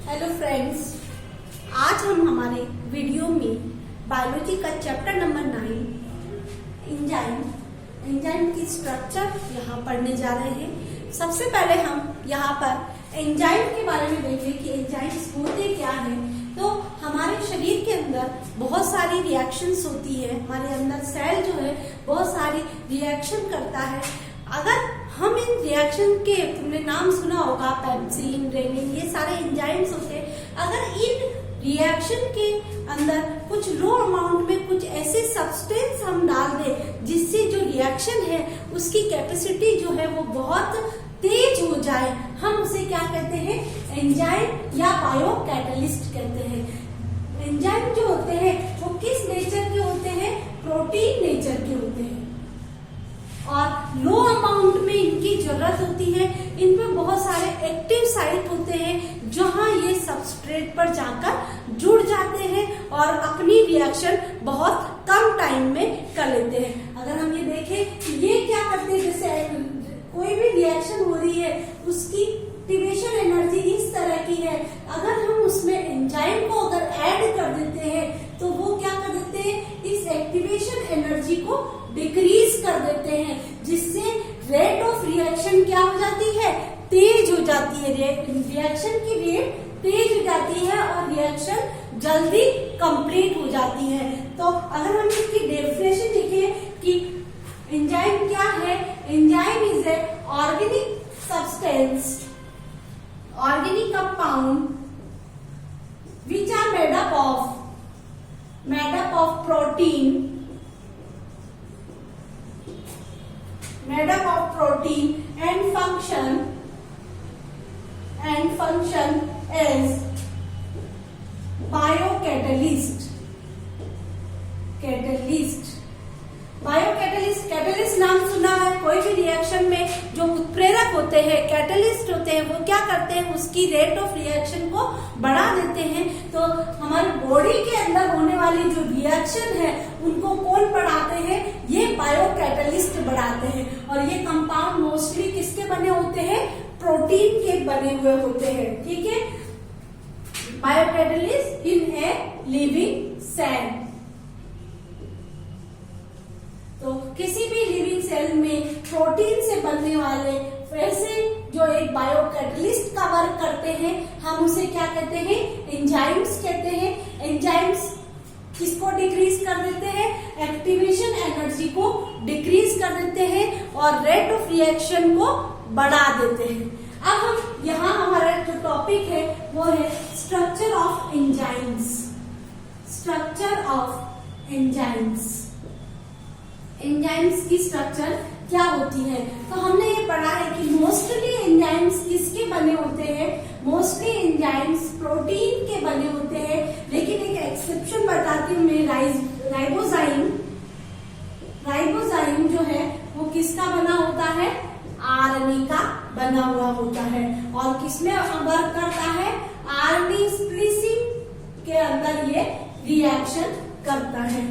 Hello friends, आज हम हमारे वीडियो में बायोलॉजी का चैप्टर नंबर 9 एंजाइम की स्ट्रक्चर यहाँ पढ़ने जा रहे हैं। सबसे पहले हम यहाँ पर एंजाइम के बारे में देखें कि एंजाइम्स होते क्या हैं। तो हमारे शरीर के अंदर बहुत सारी रिएक्शंस होती है, हमारे अंदर सेल जो है बहुत सारी रिएक्शन करता है। अगर हम इन रिएक्शन के, तुमने नाम सुना होगा पेप्सिन, रेनिन, ये सारे एंजाइम्स होते हैं। अगर इन रिएक्शन के अंदर कुछ लो अमाउंट में कुछ ऐसे सब्सटेंस हम डाल दें जिससे जो रिएक्शन है उसकी कैपेसिटी जो है वो बहुत तेज हो जाए, हम उसे क्या कहते हैं, एंजाइम या बायो कैटलिस्ट कहते हैं। एंजाइम जो होते हैं वो किस नेचर के होते हैं, प्रोटीन नेचर के होते हैं और लो अमाउंट में इनकी जरूरत होती है। इनमें बहुत सारे एक्टिव साइट होते हैं जहां ये सबस्ट्रेट पर जाकर जुड़ जाते हैं और अपनी रिएक्शन बहुत कम टाइम में कर लेते हैं। अगर हम ये देखें ये क्या करते हैं, जैसे कोई भी रिएक्शन हो रही है उसकी एक्टिवेशन एनर्जी इस तरह की है, अगर हम उसमें एंजाइम को अगर ऐड कर देते हैं तो वो क्या कर देते हैं, इस एक्टिवेशन एनर्जी को डिक्रीज कर देते हैं, जिससे रेट ऑफ रिएक्शन क्या हो जाती है, तेज हो जाती है। रिएक्शन की रेट तेज हो जाती है और रिएक्शन जल्दी कंप्लीट हो जाती है। तो अगर हम इसकी डेफिनेशन देखें कि एंजाइम क्या है, enzyme is a organic substance, organic compound which are made up of protein and function as biocatalyst. Catalyst नाम सुना है, कोई भी रिएक्शन में जो उत्प्रेरक होते हैं, कैटलिस्ट होते हैं, वो क्या करते हैं, उसकी रेट ऑफ रिएक्शन को बढ़ा देते हैं। तो हमारी बॉडी के अंदर होने वाली जो रिएक्शन है उनको कौन बढ़ाते हैं, ये बायोकैटलिस्ट बढ़ाते हैं। और ये कंपाउंड मोस्टली किसके बने होते हैं, प्रोटीन के बने हुए होते हैं। ठीक है, biocatalyst in a living cell. तो किसी भी लिविंग सेल में प्रोटीन से बनने वाले वैसे जो एक बायोकैटलिस्ट का वर्क करते हैं, हम उसे क्या कहते हैं, एंजाइम्स कहते हैं। एंजाइम्स किसको डिक्रीज कर देते हैं, एक्टिवेशन एनर्जी को डिक्रीज कर देते हैं और रेट ऑफ रिएक्शन को बढ़ा देते हैं। अब हम यहाँ हमारा जो टॉपिक है वो है structure of enzymes. Structure of enzymes, enzymes की स्ट्रक्चर क्या होती है। तो हमने ये पढ़ा है कि मोस्टली एंजाइम्स किसके बने होते हैं, मोस्टली एंजाइम्स प्रोटीन के बने होते हैं। लेकिन एक एक्सेप्शन बताती हूँ मैं, राइबोजाइम जो है वो किसका बना होता है, आरएनए का बना हुआ होता है। और किसमें वर्क करता है, आरएनए स्प्लिसिंग के अंदर ये रिएक्शन करता है।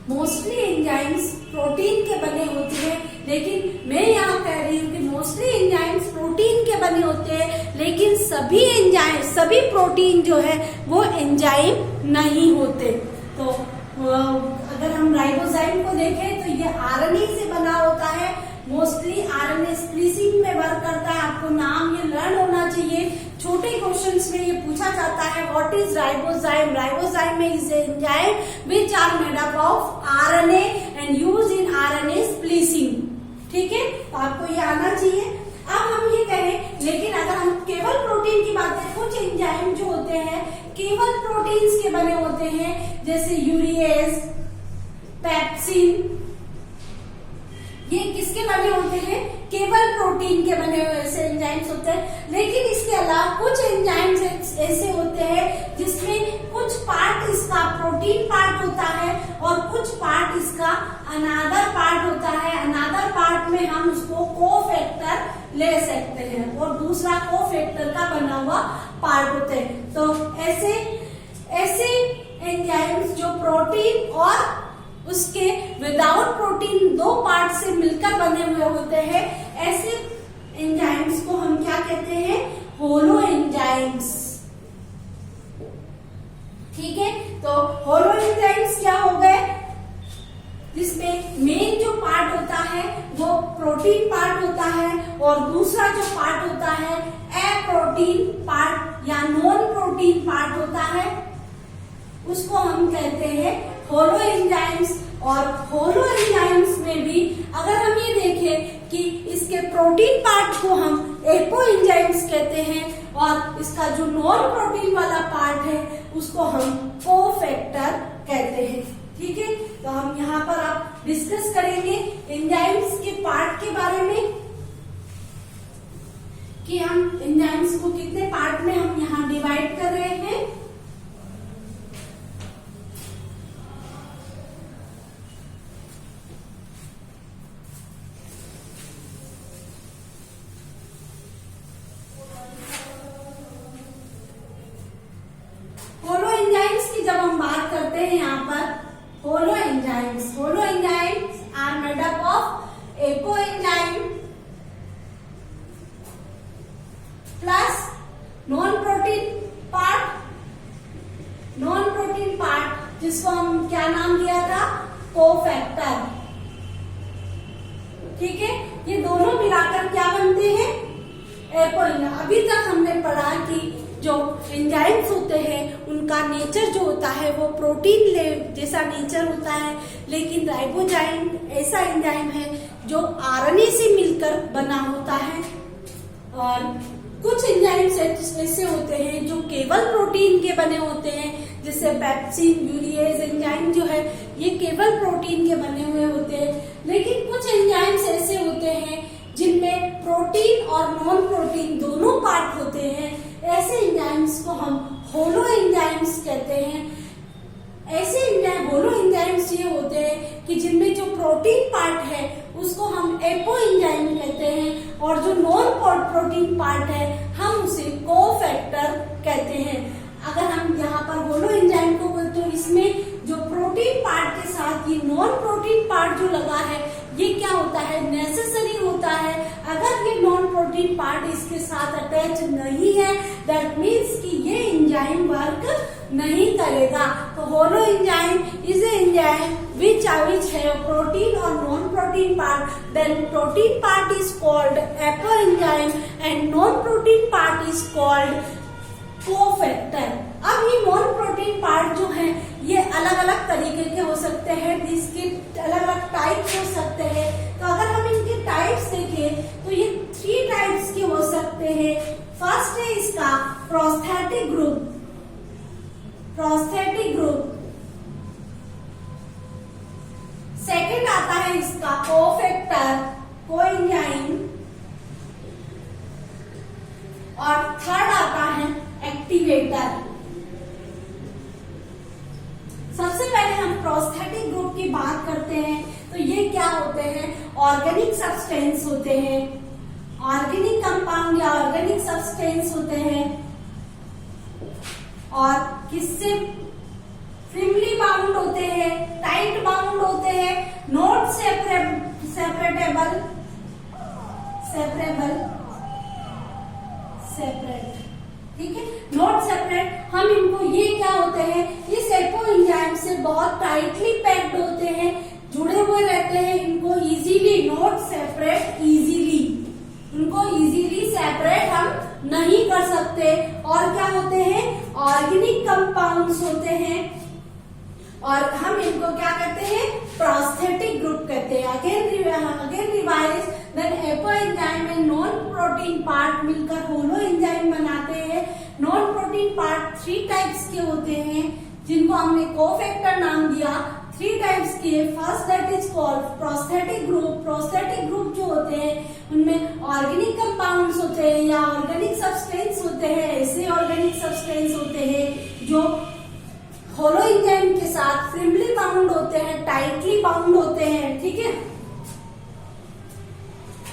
मोस्टली एंजाइम्स प्रोटीन के बने होते हैं, लेकिन मैं यहाँ कह रही हूँ कि मोस्टली एंजाइम्स प्रोटीन के बने होते हैं, लेकिन सभी प्रोटीन जो है वो एंजाइम नहीं होते। तो अगर हम राइबोजाइम को देखें तो ये आरएनए से बना होता है, मोस्टली आरएनए स्प्लिसिंग में वर्क करता है। आपको नाम ये लर्न होना चाहिए, छोटे क्वेश्चंस में ये पूछा जाता है, what is ribozyme. Ribozyme is enzyme which are made up of RNA and use in RNA splicing. ठीक है, तो आपको ये आना चाहिए। अब हम ये कहें, लेकिन अगर हम केवल प्रोटीन की बात करें, कुछ एंजाइम जो होते हैं केवल प्रोटीन्स के बने होते हैं, जैसे यूरिएज, पेप्सिन, ये किसके बने होते हैं, केवल प्रोटीन के बने हुए ऐसे एंजाइम्स होते हैं। लेकिन इसके अलावा कुछ एंजाइम्स ऐसे होते हैं जिसमें कुछ पार्ट इसका प्रोटीन पार्ट होता है और कुछ पार्ट इसका अनादर पार्ट होता है। अनादर पार्ट में हम उसको कोफैक्टर ले सकते हैं और दूसरा कोफैक्टर का बना हुआ पार्ट होते हैं। तो ऐसे एंजाइम्स जो प्रोटीन और उसके विदाउट प्रोटीन दो पार्ट से मिलकर बने हुए होते हैं, ऐसे एंजाइम्स को हम क्या कहते हैं, होलो एंजाइम्स। प्रोटीन पार्ट या नॉन प्रोटीन पार्ट होता है उसको हम कहते हैं होलो एंजाइम्स। और होलो एंजाइम्स में भी अगर हम ये देखें कि इसके प्रोटीन पार्ट को हम एपो एंजाइम्स कहते हैं और इसका जो नॉन प्रोटीन वाला पार्ट है उसको हम कोफैक्टर कहते हैं। ठीक है, तो हम यहाँ पर आप डिस्कस करेंगे एंजाइम्स के पार्ट के बारे में कि हम एंजाइम्स को कितने पार्ट में हम यहाँ डिवाइड कर रहे हैं। होलो एंजाइम्स की जब हम बात करते हैं यहाँ पर holo enzymes are made up of apo enzyme plus non protein part जिसको हम क्या नाम दिया था, कोफैक्टर। ठीक है, ये दोनों मिलाकर क्या बनते हैं, एपो एंजाइम। अभी तक हमने पढ़ा कि जो एंजाइम्स होते हैं उनका नेचर जो होता है वो प्रोटीन जैसा नेचर होता है, लेकिन राइबोजाइम ऐसा एंजाइम है जो आरएनए से मिलकर बना होता है। और कुछ एंजाइम्स ऐसे होते हैं जो केवल प्रोटीन के बने होते हैं, जैसे पेप्सिन यूरिएज एंजाइम जो है ये केवल प्रोटीन के बने हुए होते हैं। लेकिन कुछ एंजाइम्स ऐसे होते हैं जिनमें प्रोटीन और नॉन प्रोटीन दोनों पार्ट होते हैं, ऐसे एंजाइम्स को हम होलो एंजाइम्स कहते हैं। ऐसे होलो एंजाइम्स ये होते हैं कि जिनमें जो प्रोटीन पार्ट है उसको हम एपो एंजाइम कहते हैं और जो नॉन प्रोटीन पार्ट है हम उसे कोफैक्टर कहते हैं। अगर हम यहाँ पर होलो एंजाइम को बोलते हैं, इसमें जो प्रोटीन पार्ट के साथ ये नॉन प्रोटीन पार्ट जो लगा है ये क्या होता है, नेसेसरी होता है। अगर ये नॉन प्रोटीन पार्ट इसके साथ अटैच नहीं है दैट मीन्स कि ये एंजाइम वर्क नहीं करेगा। तो holo enzyme is a enzyme which have protein or non-protein part, then protein part is called apoenzyme and non-protein part is called cofactor. अब ये नॉन प्रोटीन पार्ट जो है ये अलग अलग तरीके के हो सकते हैं, इसके अलग अलग टाइप्स हो सकते हैं। तो अगर हम इनके टाइप्स देखें तो ये 3 टाइप्स के हो सकते हैं। फर्स्ट है इसका प्रोस्थेटिक ग्रुप, सेकंड आता है इसका कोफैक्टर, कोएंजाइम, और थर्ड आता है एक्टिवेटर। सबसे पहले हम प्रोस्थेटिक ग्रुप की बात करते हैं तो ये क्या होते हैं, ऑर्गेनिक सब्सटेंस होते हैं, ऑर्गेनिक कंपाउंड या ऑर्गेनिक सब्सटेंस होते हैं और किससे फ्रीली बाउंड होते हैं, टाइट बाउंड होते हैं, नॉट सेपरेट, ठीक है, नॉट सेपरेट। हम इनको ये क्या होते हैं, इस एपो एंजाइम से बहुत टाइटली पैक्ड होते हैं, जुड़े हुए रहते हैं, इनको इजीली नॉट सेपरेट, इनको इजीली सेपरेट हम नहीं कर सकते। और क्या होते हैं, ऑर्गेनिक कंपाउंड्स होते हैं और हम इनको क्या कहते हैं, प्रोस्थेटिक ग्रुप कहते हैं। Again revise, then apo enzyme and non protein part मिलकर होलो एंजाइम बनाते हैं। नॉन प्रोटीन पार्ट 3 टाइप्स के होते हैं जिनको हमने कोफैक्टर नाम दिया। 3 टाइप्स के, first that is called prosthetic group. Prosthetic group जो होते हैं उनमें ऑर्गेनिक कंपाउंड्स होते हैं या ऑर्गेनिक सब्सटेंस होते हैं, ऐसे ऑर्गेनिक सब्सटेंस होते हैं जो होलो एंजाइम के साथ फ्रीली बाउंड होते हैं, टाइटली बाउंड होते हैं, ठीक है,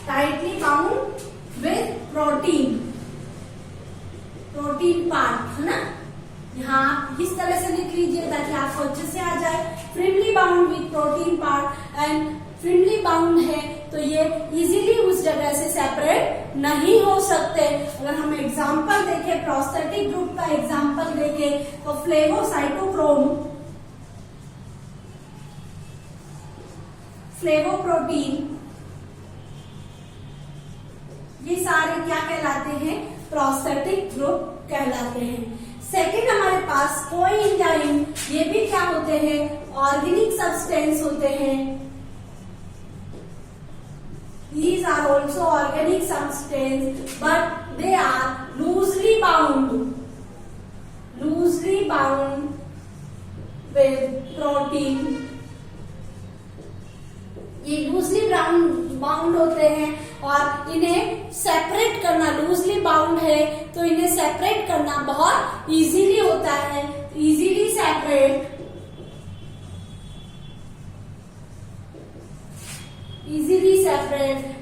tightly bound with protein part, है ना। यहाँ इस तरह से लिख लीजिए ताकि आपको अच्छे से आ जाए। Freely bound with protein part and freely bound है तो ये इजीली उस जगह से सेपरेट नहीं हो सकते। अगर हम एग्जांपल देखें, प्रोस्थेटिक ग्रुप का एग्जांपल देखें तो फ्लेवोसाइटोक्रोम, फ्लेवोप्रोटीन, ये सारे क्या कहलाते हैं, प्रोस्थेटिक ग्रुप कहलाते हैं। सेकेंड हमारे पास कोएंजाइम, ये भी क्या होते हैं, ऑर्गेनिक सब्सटेंस होते हैं। These are also organic substance, but they are loosely bound with protein. ये लूजली बाउंड होते हैं और इन्हें सेपरेट करना, लूजली बाउंड है तो इन्हें सेपरेट करना बहुत इजीली होता है, इजीली सेपरेट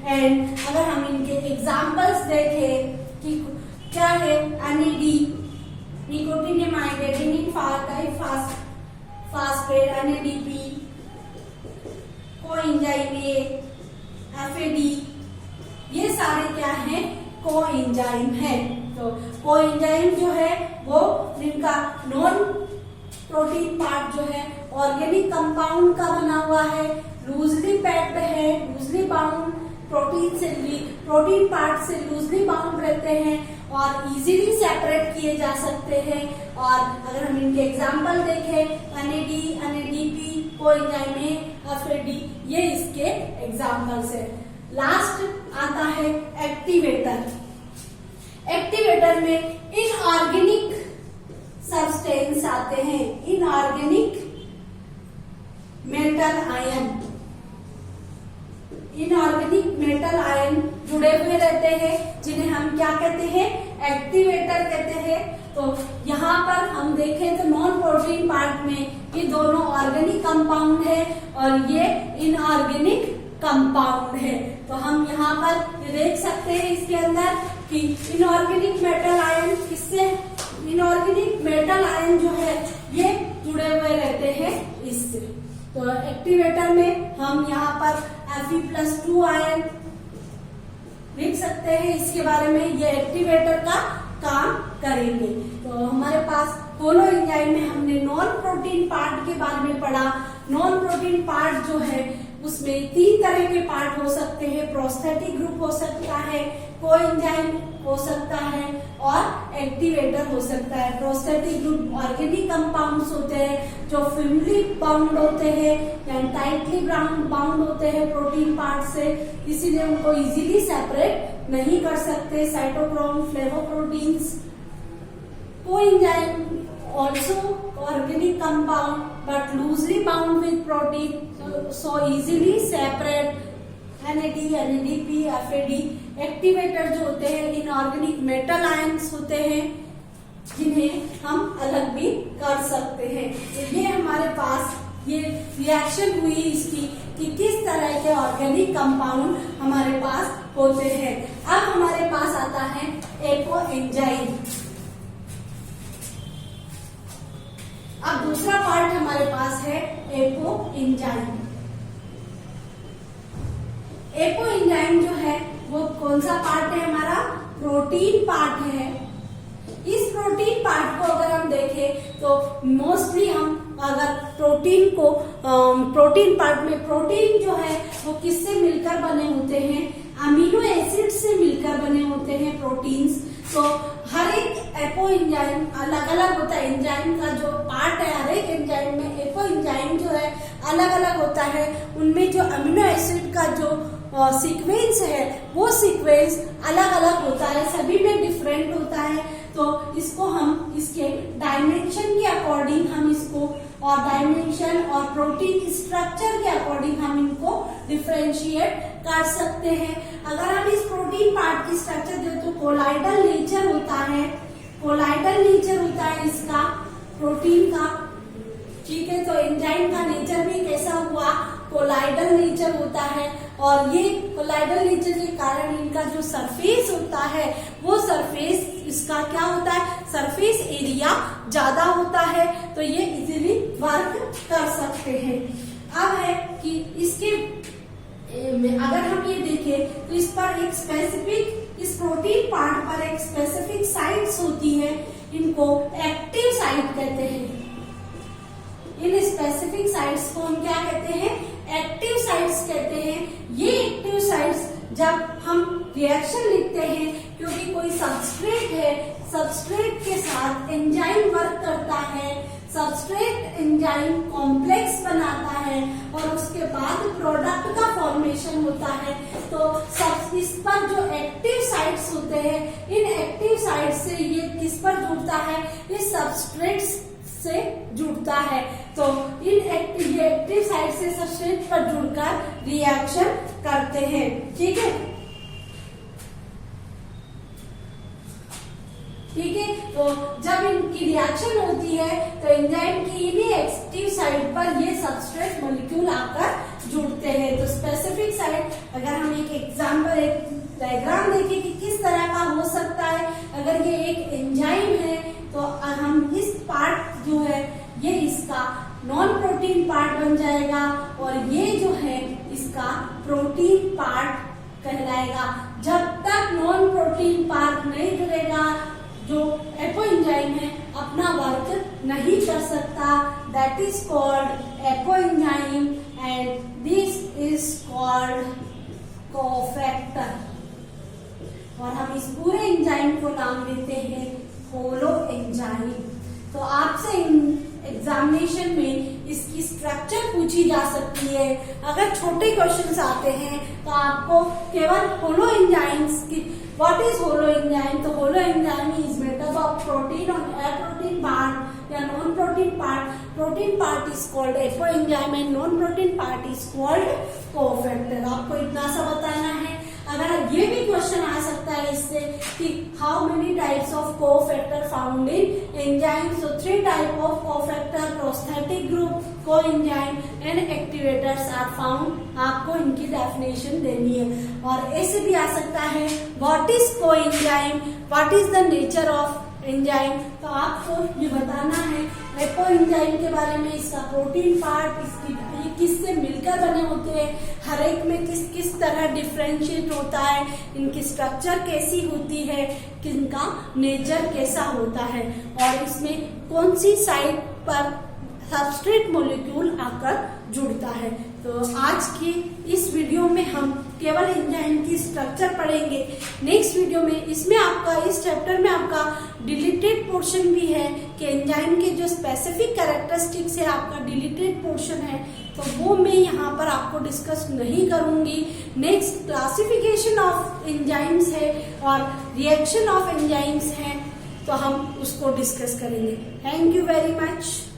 एंड अगर हम इनके एग्जाम्पल्स देखें कि क्या है, NAD nicotinamide, adenine diphosphate, NADP, coenzyme A, FAD, ये सारे क्या है, कोएंजाइम है। तो कोएंजाइम जो है वो इनका नॉन प्रोटीन पार्ट जो है ऑर्गेनिक कंपाउंड का बना हुआ है, लूजली पैक्ड है, लूजली बाउंड, प्रोटीन पार्ट से लूजली बाउंड रहते हैं और इजीली सेपरेट किए जा सकते हैं। और अगर हम इनके एग्जाम्पल देखें, NAD, NADP, coenzyme A, FAD, ये इसके एग्जाम्पल्स है। लास्ट आता है एक्टिवेटर। एक्टिवेटर में इनऑर्गेनिक सब्सटेंस आते हैं, इनऑर्गेनिक मेटल आयन जुड़े हुए रहते हैं, जिन्हें हम क्या कहते हैं, एक्टिवेटर कहते हैं। तो यहाँ पर हम देखें तो नॉन प्रोटीन पार्ट में ये दोनों ऑर्गेनिक कंपाउंड है और ये इनऑर्गेनिक कंपाउंड है। तो हम यहाँ पर ये देख सकते हैं इसके अंदर कि इनऑर्गेनिक मेटल आयन, किससे, इनऑर्गेनिक मेटल आयन जो है ये जुड़े हुए रहते हैं इससे। तो एक्टिवेटर में हम यहाँ पर Fe+2 आयन लिख सकते हैं, इसके बारे में ये एक्टिवेटर का काम करेंगे। तो हमारे पास दोनों एंजाइम में हमने नॉन प्रोटीन पार्ट के बारे में पढ़ा। नॉन प्रोटीन पार्ट जो है उसमें 3 तरह के पार्ट हो सकते हैं, प्रोस्थेटिक ग्रुप हो सकता है, कोएंजाइम हो सकता है और एक्टिवेटर हो सकता है। प्रोस्थेटिक ग्रुप ऑर्गेनिक कंपाउंड्स होते हैं जो फिल्मली बाउंड होते हैं या टाइटली बाउंड होते हैं प्रोटीन पार्ट से, इसीलिए उनको इजीली सेपरेट नहीं कर सकते, cytochrome, flavoproteins. Coenzyme also organic compound but loosely bound with protein, so easily separate NAD, NADP, FAD। Activator जो होते हैं इनऑर्गेनिक मेटल आयन्स होते हैं जिन्हें हम अलग भी कर सकते हैं। तो ये हमारे पास ये रिएक्शन हुई इसकी कि किस तरह के ऑर्गेनिक कंपाउंड हमारे पास होते हैं। अब हमारे पास आता है एपो एंजाइम। अब दूसरा पार्ट हमारे पास है एपो एंजाइम। एपो एंजाइम जो है वो कौन सा पार्ट है, हमारा प्रोटीन पार्ट है। इस प्रोटीन पार्ट को अगर हम देखें तो मोस्टली हम अगर प्रोटीन को प्रोटीन पार्ट में, प्रोटीन जो है वो किससे मिलकर बने होते हैं, अमीनो एसिड से मिलकर बने होते हैं प्रोटीन्स। तो हर एक एपो एंजाइम अलग अलग होता है, एंजाइम का जो पार्ट है हर एक एंजाइम में एपो एंजाइम जो है अलग अलग होता है। उनमें जो अमीनो एसिड का जो सीक्वेंस है वो सीक्वेंस अलग अलग होता है, सभी में डिफरेंट होता है। तो इसको हम इसके डायमेंशन के अकॉर्डिंग हम इसको, और डायमेंशन और प्रोटीन स्ट्रक्चर के अकॉर्डिंग हम इनको डिफरेंशिएट कर सकते हैं। अगर हम इस प्रोटीन पार्ट की स्ट्रक्चर देखें तो कोलाइडल नेचर होता है, कोलाइडल नेचर होता है इसका प्रोटीन का, ठीक है। तो एंजाइम का नेचर भी कैसा हुआ, कोलाइडल नेचर होता है। और ये कोलाइडल नेचर के कारण इनका जो सरफेस होता है वो सरफेस इसका क्या होता है, सरफेस एरिया ज्यादा होता है, तो ये इजीली वर्क कर सकते हैं। अब है कि इसके अगर हम ये देखें तो इस पर एक स्पेसिफिक, इस प्रोटीन पार्ट पर एक स्पेसिफिक साइट्स होती है, इनको एक्टिव साइट कहते हैं। इन स्पेसिफिक साइट्स को हम क्या कहते हैं, एक्टिव साइट्स कहते हैं। ये एक्टिव साइट्स जब हम रिएक्शन लिखते हैं, क्योंकि कोई सबस्ट्रेट है, सबस्ट्रेट के साथ एंजाइम वर्क करता है, सबस्ट्रेट एंजाइम कॉम्प्लेक्स बनाता है और उसके बाद प्रोडक्ट का फॉर्मेशन होता है। तो इस पर जो एक्टिव साइट्स होते हैं, इन एक्टिव साइट से ये किस पर जुड़ता है, इस सबस्ट्रेट से जुड़ता है। तो ये एक्टिव साइट से सबस्ट्रेट पर जुड़कर रिएक्शन करते हैं। ठीक है, ठीक है। तो जब इनकी रिएक्शन होती है तो एंजाइम की इन्हीं एक्टिव साइट पर ये सबस्ट्रेट मॉलिक्यूल आकर जुड़ते हैं। तो स्पेसिफिक साइट, अगर हम एक एग्जांपल, एक डायग्राम देखें कि किस तरह का हो सकता है। अगर ये एक एंजाइम है तो हम इस पार्ट जो है ये इसका नॉन प्रोटीन पार्ट बन जाएगा और ये जो है इसका प्रोटीन पार्ट कहलाएगा। जब तक नॉन प्रोटीन पार्ट नहीं जुड़ेगा, जो एपो एंजाइम है अपना वर्क नहीं कर सकता। That is called apo enzyme and this is called cofactor. और हम इस पूरे एंजाइम को नाम देते हैं होलो एंजाइम। तो आपसे एग्जामिनेशन में इसकी स्ट्रक्चर पूछी जा सकती है। अगर छोटे क्वेश्चंस आते हैं तो आपको केवल होलो एंजाइम्स की व्हाट इज होलो एंजाइम, तो holo enzyme is made up of protein और अप्रोटीन पार्ट या non protein part. Protein part is called apo enzyme and non protein part is called cofactor. आपको इतना सा बताना है। अगर ये भी क्वेश्चन आ सकता है इससे कि how many types of cofactor found in enzyme, so 3 type of cofactor, prosthetic group, coenzyme and activators are found. आपको इनकी डेफिनेशन देनी है। और ऐसे भी आ सकता है what is coenzyme, what is the nature of enzyme, तो आपको ये बताना है एपो एंजाइम के बारे में, इसका प्रोटीन पार्ट, इसकी किससे मिलकर बने होते हैं, हर एक में किस किस तरह डिफरेंशिएट होता है, इनकी स्ट्रक्चर कैसी होती है, इनका नेचर कैसा होता है और इसमें कौन सी साइट पर सबस्ट्रेट मॉलिक्यूल आकर जुड़ता है। तो आज की इस वीडियो में हम केवल एंजाइम की स्ट्रक्चर पढ़ेंगे। नेक्स्ट वीडियो में इसमें आपका, इस चैप्टर में आपका डिलीटेड पोर्शन भी है कि एंजाइम के जो स्पेसिफिक कैरेक्टरिस्टिक्स है, आपका डिलीटेड पोर्शन है, तो वो मैं यहाँ पर आपको डिस्कस नहीं करूंगी। नेक्स्ट क्लासिफिकेशन ऑफ एंजाइम्स है और रिएक्शन ऑफ एंजाइम्स है, तो हम उसको डिस्कस करेंगे। Thank you very much.